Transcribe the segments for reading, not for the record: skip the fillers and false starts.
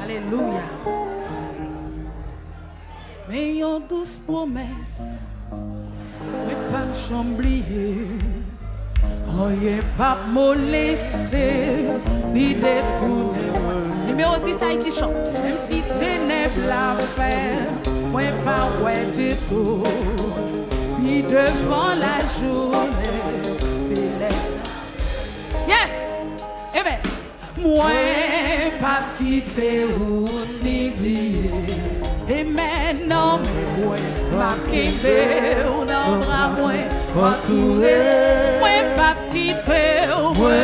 Alléluia. Mais yon douce promesse, mais pas me chamblier. Oh, y'a pas molesté, ni détourné. Numéro 10, Haïti chante. Même si ténèbres la faire, moi pas ouais du tout. Puis devant la journée, céleste. Yes! Eh bien, moi pas quitter ou négliger. Et maintenant, moi pas quitter ou non bras moi entouré. Moi pas quitter ou moi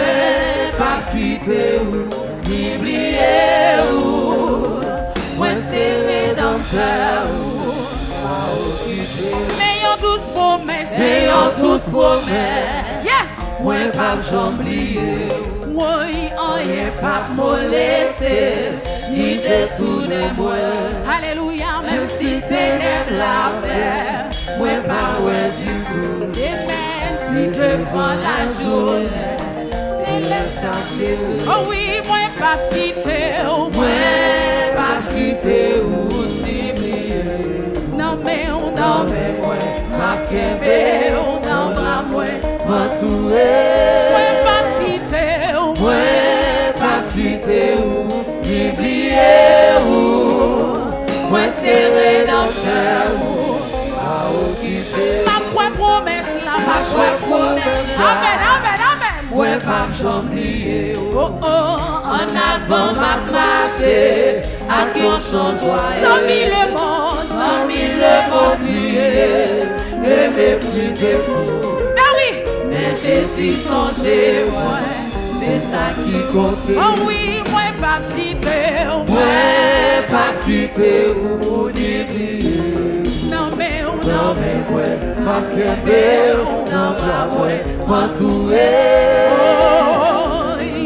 pas quitter ou n'oublier ou moi serré dans le cœur ou pas occuper. Mais yon douce promesse, mais yon douce promesse. Yes! Moi pas j'oublier. Moi y'en pas me laisser ni détourner moi. Alléluia. Même si ténèbres la faire, moi pas ouais du tout. Amen. Ni devant la journée, c'est le saint. Oh oui, moi pas quitter, moi pas quitter ou n'oublier. Non mais moi pas quitter, non bras moi m'entourer. Moi pas quitter, moi pas quitter ou n'oublier ou moi serré dans le cœur à occuper. Ma foi promesse là, ma foi promesse là. Amen, amen, amen. Moi pas j'oublier. Oh oh, en avant ma marché, à qui on change joie. 100 000 le monde, 100 000 le monde lié, et mépriser fou. Ah oui, mais Jésus songeait, ouais, c'est ça qui compte. Oh oui, moi pas quitter, moi pas quitter ou négliger. Non mais moi pas quitter, non moi m'entourer.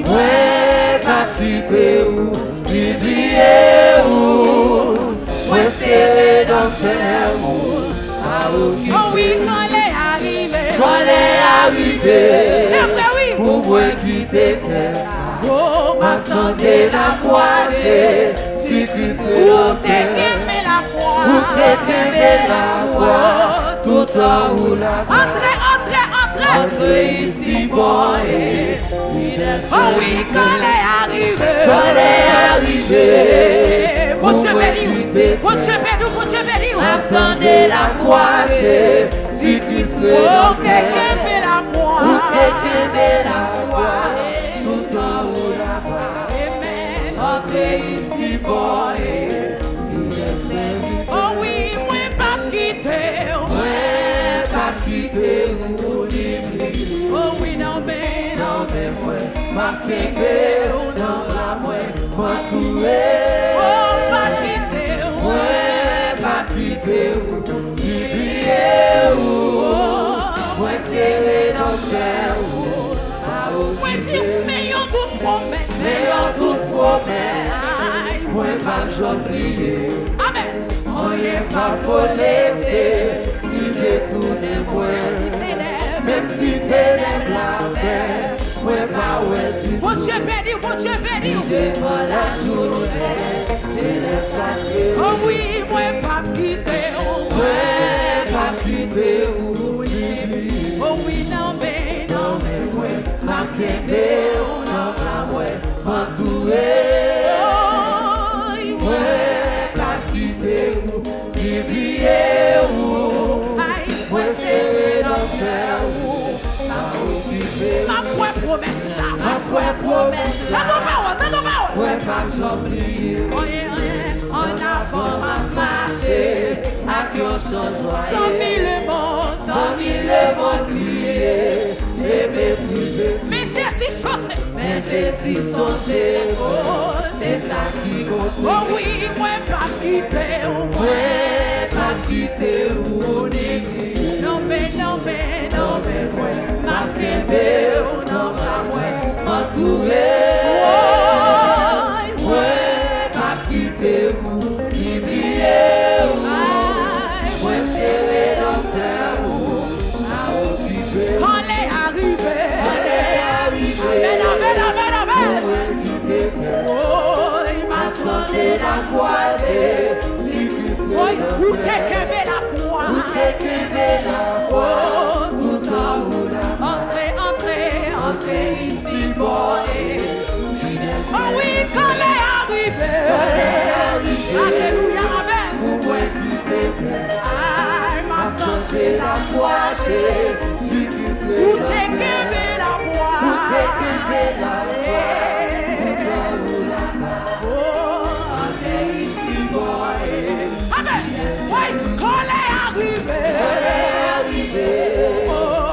Moi pas quitter ou négliger ou moi serré dans le cœur à occuper. Oh oui, quand elle est arrivée, pour moi quitter terre. Oh, m'attendez la croix, suis Christ le Père. Où t'aimez la croix, tout en haut la croix. Entrez ici, bon, et oh oui, quand elle est arrivée, mon Dieu béni, mon Dieu béni, attendez la croix, suis Christ le Père. Où t'aimez la croix, tout en haut la croix. Entrez ici, bon, et oh oui, moi pas quitter, moi pas quitter ou n'oublier. Oh oui, non mais moi pas quitter ou non la moi m'entourer. Oh pas quitter, moi pas quitter ou n'oublier ou moi serré dans le cœur ou à occuper. Mais yon douce promesse, mais yon douce promesse, moi pas j'oublier. Amen. On n'est pas pour laisser, ni détourner moi. Même si ténèbres la paix, moi pas ouais du tout. Mon Dieu béni, devant la journée, c'est le sacré. Oh oui, moi pas quitter, moi pas quitter ou n'oublier. Oh oui, non mais moi pas quitter ou non pas moi m'entourer. Moi pas quitter ou n'oublier ou moi serré dans le cœur ou à occuper. Ma foi promesse là, ma foi promesse là. Moi pas j'oublier. En avant ma marché, à qui on change joie. 100 000 le monde, 100 000 le monde lié, et méprisé. Mais Jésus songeait, oh, c'est ça qui compte. Oh oui, moi pas quitter, moi pas quitter ou négliger. Non mais moi pas quitter ou non pas moi m'entourer. Moi pas quitter ou n'oublier ou moi serré dans le cœur ou à occuper. Quand elle est arrivée, amen, amen, amen, amen. Oh, il m'attend tenter la foi, Jésus-Christ. Où t'es que la foi. Où t'es que la foi. Tout en haut là. Entrez ici, boy. Oh oui, quand est arrivé. Alléluia, amen. Pour moi qui m'a tenté la foi, Jésus-Christ. Où t'es que la foi. Où t'es que la foi. Tout en haut là-bas. Entrez ici, boy. Amen. Oui, quand est arrivé.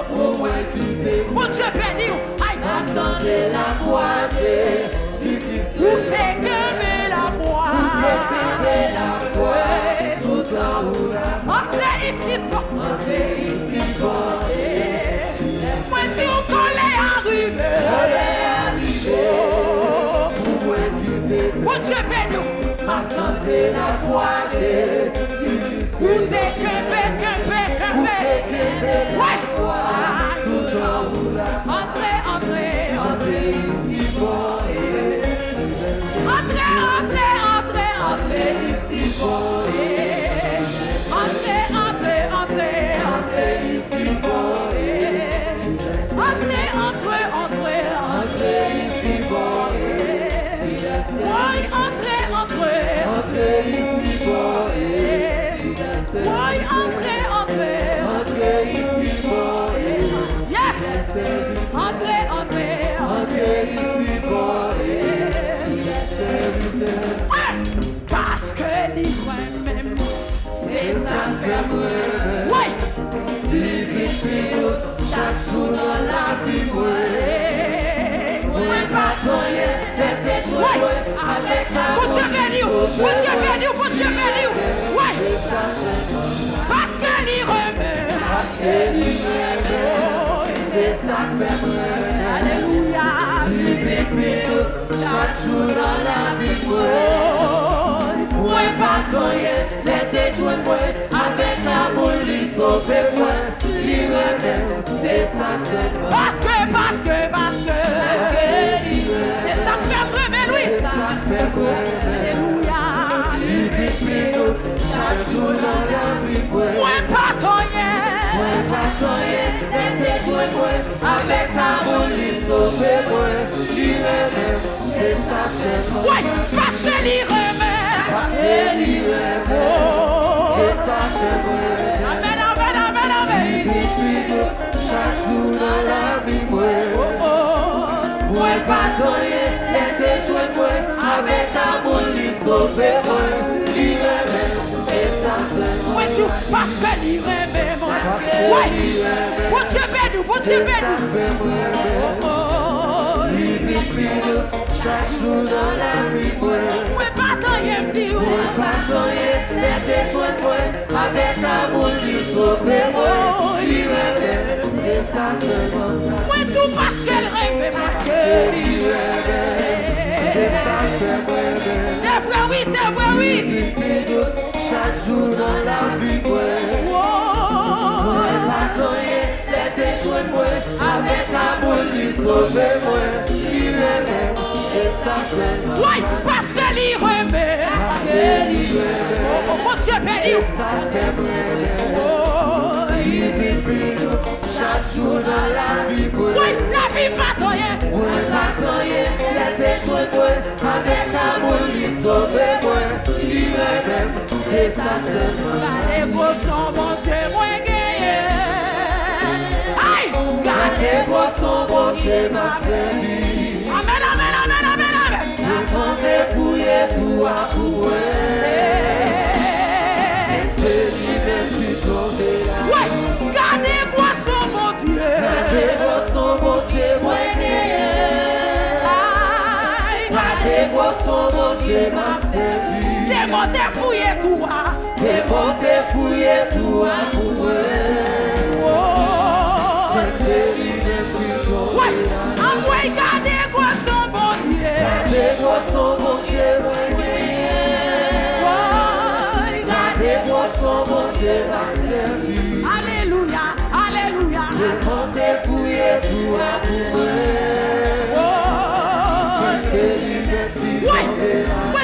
Pour moi qui Mon Dieu béni. attendez la foi, Jésus-Christ. Où t'es que la foi. Tout en haut là-bas. Entrez ici, Entrez ici, boy. moi dis qu'on est arrivé. Pour moi qui Mon Dieu béni. attendez la foi, Jésus-Christ. Où t'es que ouais. Tout en haut là-bas. Entrez. Entrez ici, boy. Entrez ici, boy. Entrez ici, boy. Entrez ici, boy. Oui, entrez ici, boy. Oui, entrez ici, boy. Yes. Entrez ici, boy. Ouais. Parce que l'ivre même. C'est ça fait moi. Oui. L'ivre chaque jour dans la vie, moi. Moi, pas rien, avec Mon Dieu béni. Oui. Parce que l'ivre même. C'est ça fait moi. Alléluia. Chaque jour dans la vie, moi, pas rien, les joints moi, avec l'amour, lui sauver moi, lui remet, c'est ça seulement. Parce que. C'est ça que fait vrai, mais lui. Ça fait moi. Alléluia. Chaque jour dans la vie, Moi pas rien. pas rien, les joints moi, avec l'amour, lui sauver moi, lui remet, c'est ça seulement. Oui, parce que l'y remet. C'est ça seulement. Amen. Chaque jour dans la vie, moi, pas rien, les joints moi, avec l'amour, lui sauver moi, lui remet, c'est ça seulement. Oui, parce que l'y remet. Oui. Bon Dieu béni. Chaque jour dans la vie, Oui, pas rien, petit. pas rien, les joints moi, avec l'amour, lui sauver moi, lui remet, c'est ça seulement. Oui, tout parce qu'elle rêve. C'est ça seulement. C'est vrai, oui. Chaque jour dans la vie, pas rien, les joints moi, avec l'amour, lui sauver moi, lui remet, c'est ça seulement. Oui, parce que l'y remet. Mon Dieu béni. Chaque jour dans la vie, Oui, la vie pas rien. pas rien, les joints moi, avec l'amour, lui sauver moi, lui remet, c'est ça seulement. Les gros sont mon Dieu, moi gagné. Aïe, Les gros sont bon Dieu m'a servi. Amen. Quand t'es fouillé, tout a foué. Et c'est lui-même qui tombe là. Oui, gardez moi son mon Dieu. Les gros sont bon Dieu, moi gagné. Aïe, Les gros sont bon Dieu m'a servi. les mots défouillés toi. Les bons t'es fouillé, tout a foué. Oh, Et c'est lui-même qui tombe oui, là. envoyez gardez moi son mon Dieu. Les gros sont bon Dieu, moi gagné. Oui, Les gros sont bon Dieu m'a servi. Alléluia. Quand t'es fouillé, tout a foué. Oh, C'est lui-même qui oui, tombe là. oui,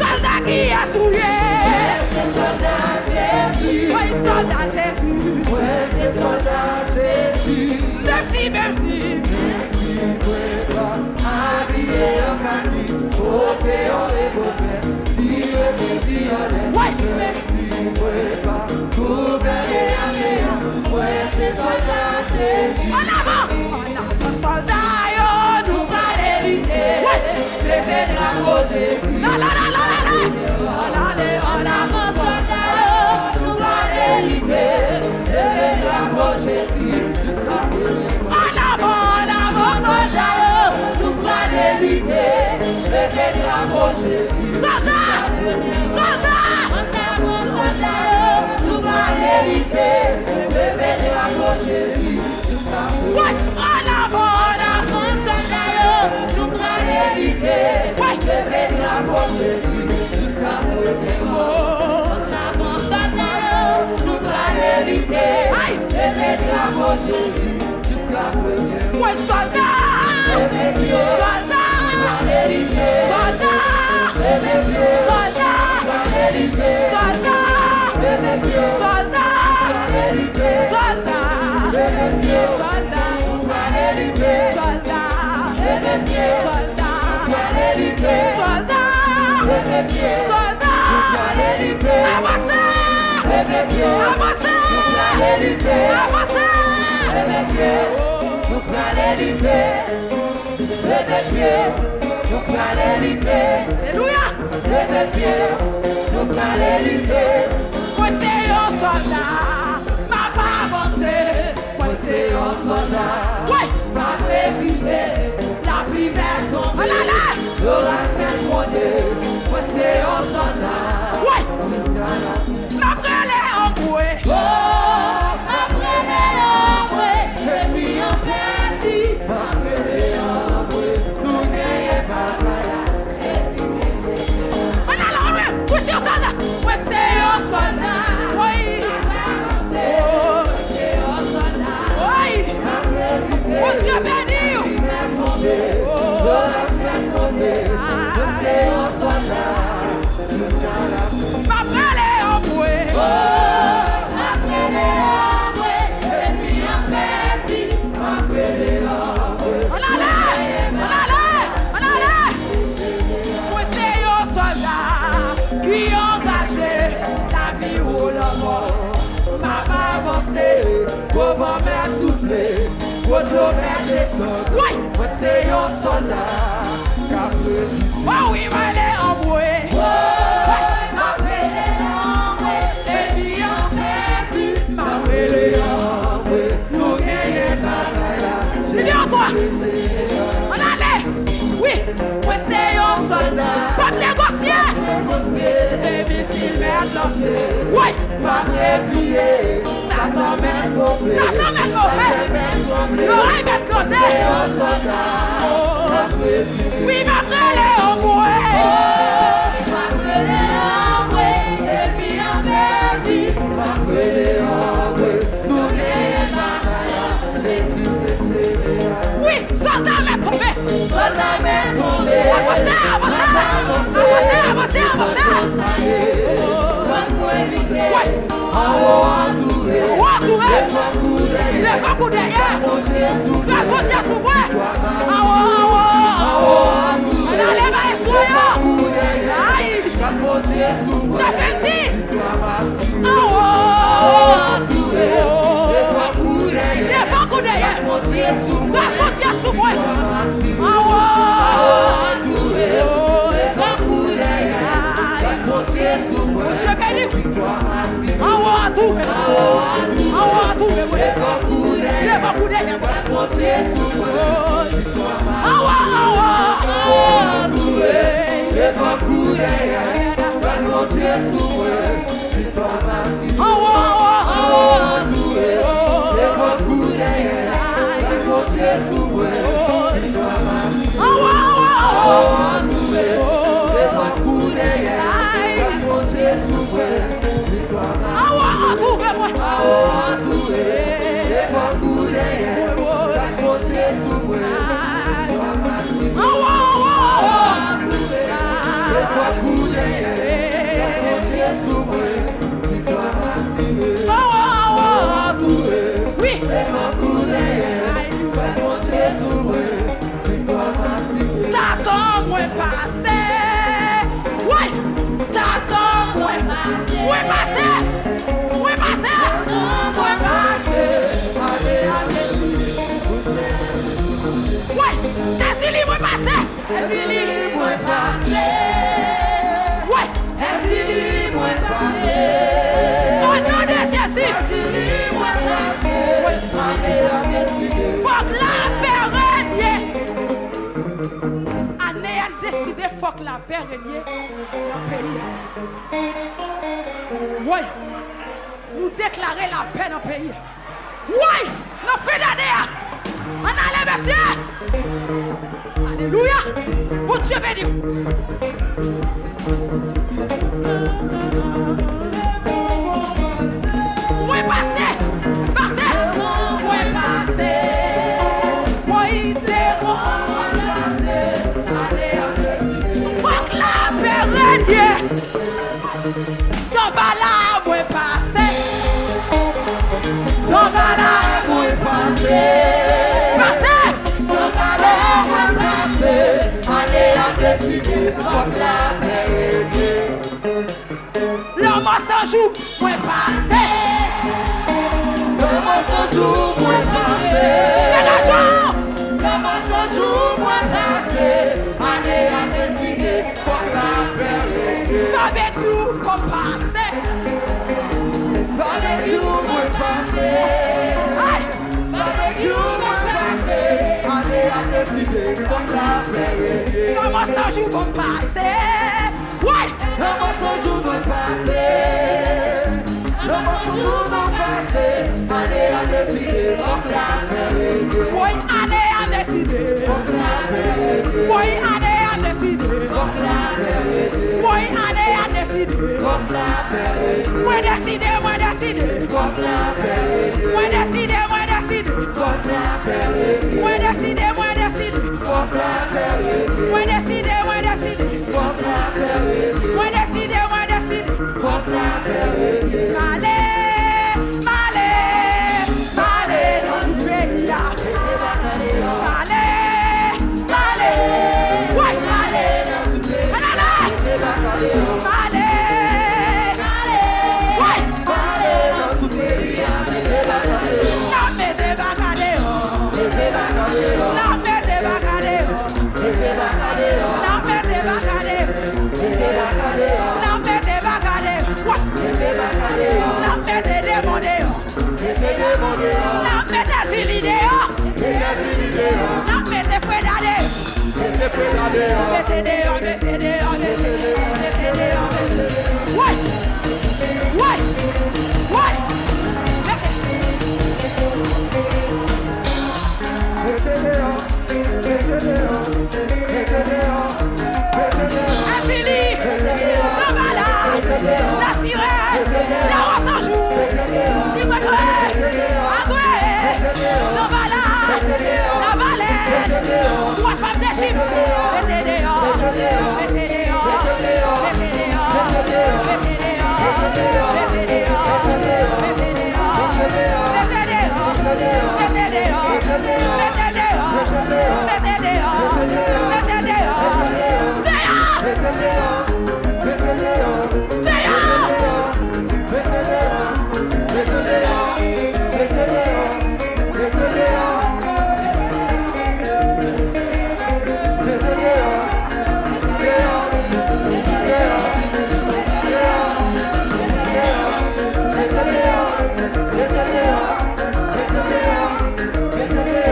Soldat qui a souillé. C'est soldat Jésus. Oui, soldat Jésus. Ouais, c'est soldat Jésus. Merci, merci. Merci, prépa. Habillé en cami. Ôté en époque. Tire des violets. Ouais, merci, prépa. Gouverner à meilleur. Ouais, c'est soldat Jésus. En avant, soldat, yo, nous Allez, lutter. C'est fait de la faute Jésus. la la la la la la. Allez, En avant, soldat, nous allons lutter. C'est fait de la faute Jésus. Jusqu'à venir. en avant, soldat. Nous allons lutter. C'est fait de la faute Jésus. Soldat, soldat. En avant, soldat, nous allons lutter. C'est fait de la faute Jésus. Jusqu'à venir. Ouais, en avant. Avant, soldat, nous allons lutter. C'est fait de la faute Jésus. Jusqu'à venir. Oh, Avant soldat, nous allons lutter. aïe, C'est fait de la faute Jésus. Jusqu'à venir. ouais, soldat. C'est Dieu. Soldat, Allez lutter. soldat, C'est Dieu. soldat, Allez lutter. soldat, C'est Dieu. soldat, Allez lutter. soldat, C'est Dieu. soldat, Allez lutter. soldat, C'est Dieu. soldat, Allez lutter. soldat, C'est Dieu. soldat. Allez lutter. Avancez, C'est Dieu. avancez, Allez lutter. avancez. C'est Dieu. Nous allons lutter. C'est Dieu. Nous allons lutter. Alléluia. C'est Dieu. Nous allons lutter. Moi c'est un soldat, m'a pas avancé. Moi c'est un soldat. Ouais, Pas précisé. la pluie verte tombe. Oh là là. L'orage vient gronder. Moi c'est un soldat. Ouais, Jusqu'à la fin. la brûle est en bouée. Oh, après les ombres, et puis on perdit. Après les ombres, nous gagnons pas là. Et si c'est Jésus. Oh là là, ouais, moi c'est un soldat. Moi c'est un soldat. Oui, Pas avancé. oh, C'est un soldat. oui. Pas précisé. Mon Dieu béni. Vient tomber. L'orage vient gronder. Moi c'est un soldat. Jusqu'à la fin. Ma brûle est en bouée. Oh, après les ombres, et puis on perdit. Après les ombres, Oh là là, oh là là, oh là là. Moi c'est un soldat qui engagé la vie ou la mort. M'a pas avancé. Pour vent mer souffler, pour l'eau mer descendre. Ouais, Moi c'est un soldat, car résiste. oh oui, mais elle est en bouée. Après les ombres, et puis on perdit. Ma Après brûle les est en ombres, nous gagnons bataille. Viens en toi. On allait. Oui, moi c'est un soldat. Pas négocier. Et puis s'il merde lancé. Ouais, Pas préplié, ça tombe. complet. Ça tombe mauvais. L'oreille met de côté. C'est un soldat, Oh, car résiste. oui, ma brûle est en bouée. Après les ombres, et puis on perdit. Après les ombres, nous gagnons bataille. Jésus est élevé. Oui, soldat m'a tombé. Soldat m'est tombé. Avancez, avancez, avancez, avancez, avancez. Ouais. En haut entouré. Oh, entouré. Les vents coups derrière. Les vents coups derrière. Mon Jésus. Grâce au Dieu sous moi. En haut entouré. On allait va essoyer. Coups derrière. Aïe. Grâce mon Jésus. Ça fait petit. Toi m'assis. Oh, Entouré. Les vents coups derrière. les vents coups derrière. Mon Jésus. Grâce au Dieu sous moi. M'assis. Oh, Entouré. Les vents coups derrière. Grâce mon Jésus. je bénis. Toi m'assis. Oh, tout. Oh, tout. Les vents coups derrière. Mon Jésus. Oh, Les vents coups derrière. Grâce mon Jésus. Toi m'assis. oh, Les vents coups derrière. Grâce mon Jésus. Toi m'assis. Les vents coups derrière. Grâce mon Jésus. Toi m'assis. Les vents coups derrière. Grâce mon Jésus. Toi m'assis. Les vents coups derrière. Ouais, Satan, ouais passé. Ouais passé. Ouais passé. Ouais passé. Ouais, Esili, ouais passé. Esili, ouais passé. Ouais, Esili, ouais passé. Oh non, Jésus. Esili, ouais passé. Faut que la paix règne. Année a décidé, faut que la paix règne dans le pays. Oui, nous déclarer la paix dans le pays. Oui, nous faisons d'année. On allait, monsieur. Alléluia. Bon Dieu béni. Oui, passez. Passez. Oui, passez. Oui, démon. Faut que la paix règne. Dans Bala, oui, passez. Dans Bala, oui, passez. Passez. Dans Bala, oui, passez. Allez, à décider, faut que la paix règne. L'homme sans joue, oui, passez. L'homme sans joue, oui, passez. C'est la joie. L'homme sans joue, oui, passez. Allez, à décider, faut que la paix règne. Avec nous, qu'on passe. Avec you, moi passer. Avec you, moi passer. Allez à décider comme la paix. Comment ça joue pour passer? Ouais. Comment ça joue pour passer? Comment ça joue pour passer? Allez à décider comme la paix. Oui, allez à décider comme la paix. Oui, allez à décider comme la paix. Oui, allez à décider comme la paix. Moi décider, moi décider comme la paix. Moi décider, moi décider comme la paix. Moi décider, moi décider comme la paix. Moi décider, moi décider comme la paix. Moi décider, moi décider comme la paix. Allez, allez, allez dans le pays. Allez, allez, ouais, allez dans le pays. Allez. La sirène, la rose en joue, il va la baleine, trois femmes d'Égypte, mettez dehors, mettez dehors, mettez dehors, mettez dehors, mettez dehors, mettez dehors, mettez dehors, mettez dehors, mettez dehors, mettez dehors, mettez dehors,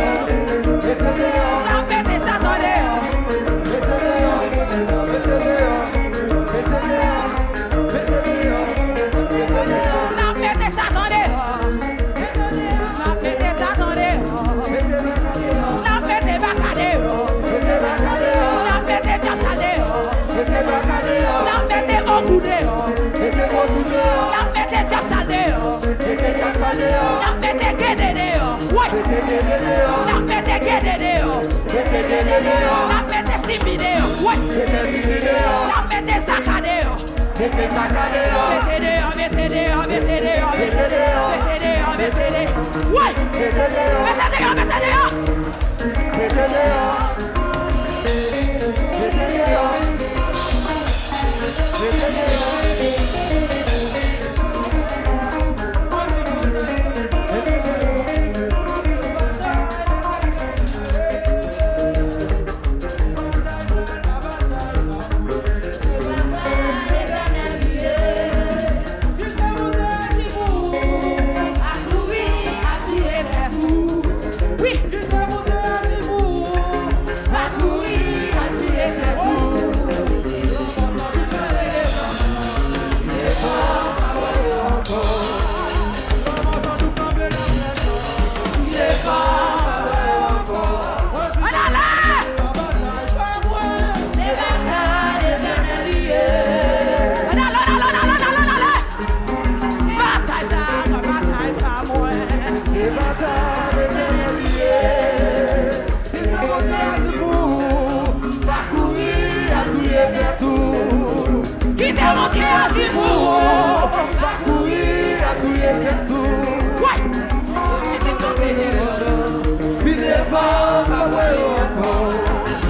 démonter à Chibou. Va courir, à courir de tout. Ouais. Il est pas vrai encore.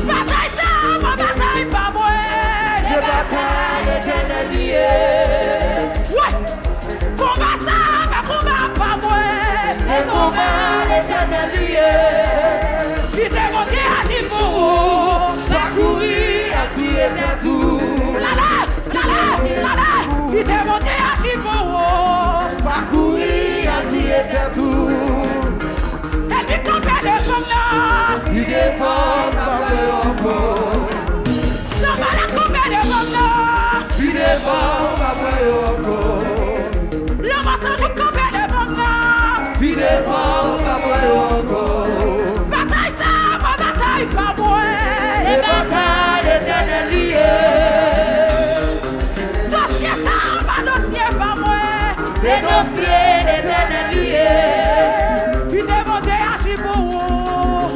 Bataille ça, ma bataille pas moi. C'est bataille éternelle liée. Ouais. Combat ça, ma combat pas moi. C'est combat éternel lié. Il démonter à Chibou. Va courir, à courir de tout. Il démonter à Chibou. Va courir, à courir de tout. Elle vit camper les femmes là. Il défend ma vraie encore. Non, pas la camper les femmes là. Il défend ma vraie encore. Le mensonge camper les femmes là. Il défend ma vraie encore. Bataille ça, ma bataille pas moi. C'est bataille éternelle liée. Dossier ça, ma dossier pas moi. C'est dossier l'éternel lié. Il démonter à Chibou.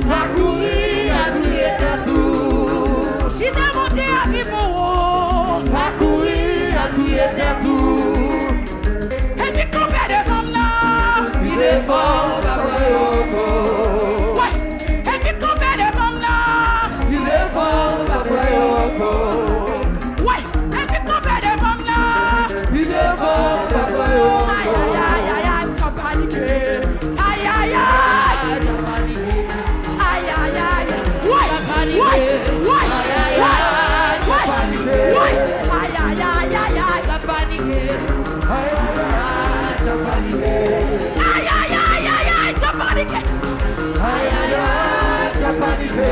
Va courir, à courir de tout. Il démonter à Chibou. Va courir, à courir de tout. Elle vit camper les femmes là. Il défend ma vraie encore. Ouais, elle vit camper les femmes là. Il défend ma vraie encore. Ouais, elle vit camper les femmes là. Il défend ma vraie encore. Aïe, aïe, aïe, aïe, t'as paniqué. Aïe, aïe, aïe. Aïe, aïe, aïe. Ouais, ouais, ouais, ouais, ouais, ouais. Aïe, aïe, aïe, aïe, aïe. T'as paniqué. T'as paniqué. Aïe, aïe, aïe, aïe, aïe, t'as paniqué. Aïe, aïe, aïe, t'as paniqué.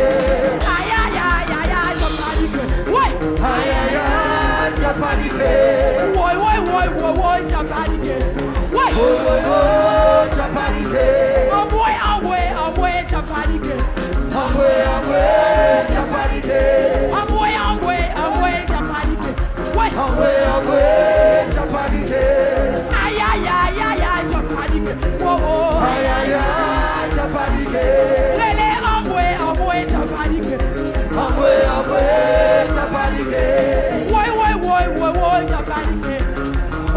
Aïe, aïe, aïe, aïe, aïe, t'as paniqué. Ouais. Aïe, aïe, aïe, t'as paniqué. Ouais, ouais, ouais, ouais, ouais, t'as paniqué. Ouais. Oh, oh, oh, t'as paniqué. Envoie, t'as paniqué. Envoie, t'as paniqué. Envoie, t'as paniqué. Ouais. Envoie, t'as paniqué. Aïe, aïe, aïe, aïe, aïe, t'as paniqué. Oh, oh. Aïe, aïe, aïe, t'as paniqué. Relais, envoie, t'as paniqué. Envoie, t'as paniqué. Ouais, t'as paniqué. Oh,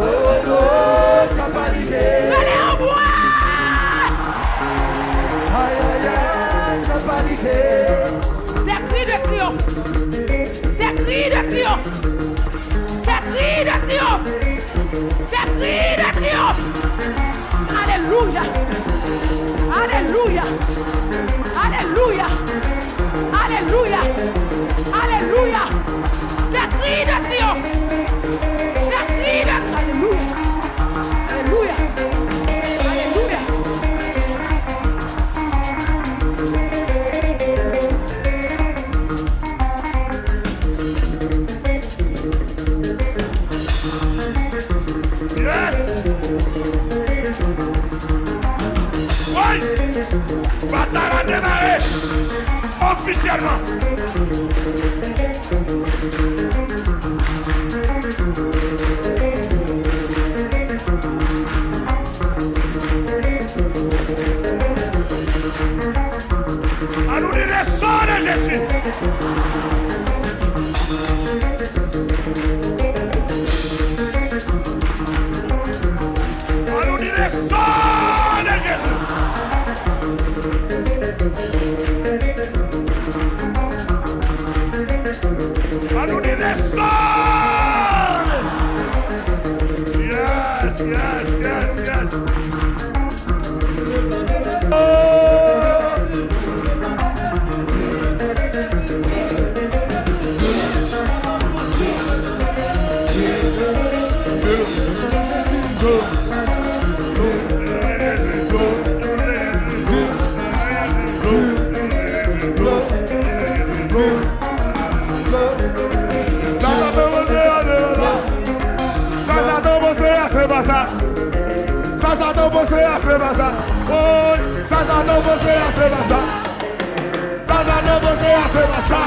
t'as paniqué. Relais, envoie. Aïe, aïe, aïe, t'as paniqué. Des cris de triomphe. Des cris de triomphe. Des cris de triomphe. Des cris de triomphe. Alléluia. Alléluia. Alléluia. Alléluia. Alléluia. Des cris de triomphe. Des cris de Alléluia. Alléluia. Alléluia. Yes! Oui! Bataille a démarré officiellement. À nous dire le sang de Jésus. À nous dire le sang de Jésus. À nous dire le sang. Yes, yes, yes, yes. Sasa no você a se basa.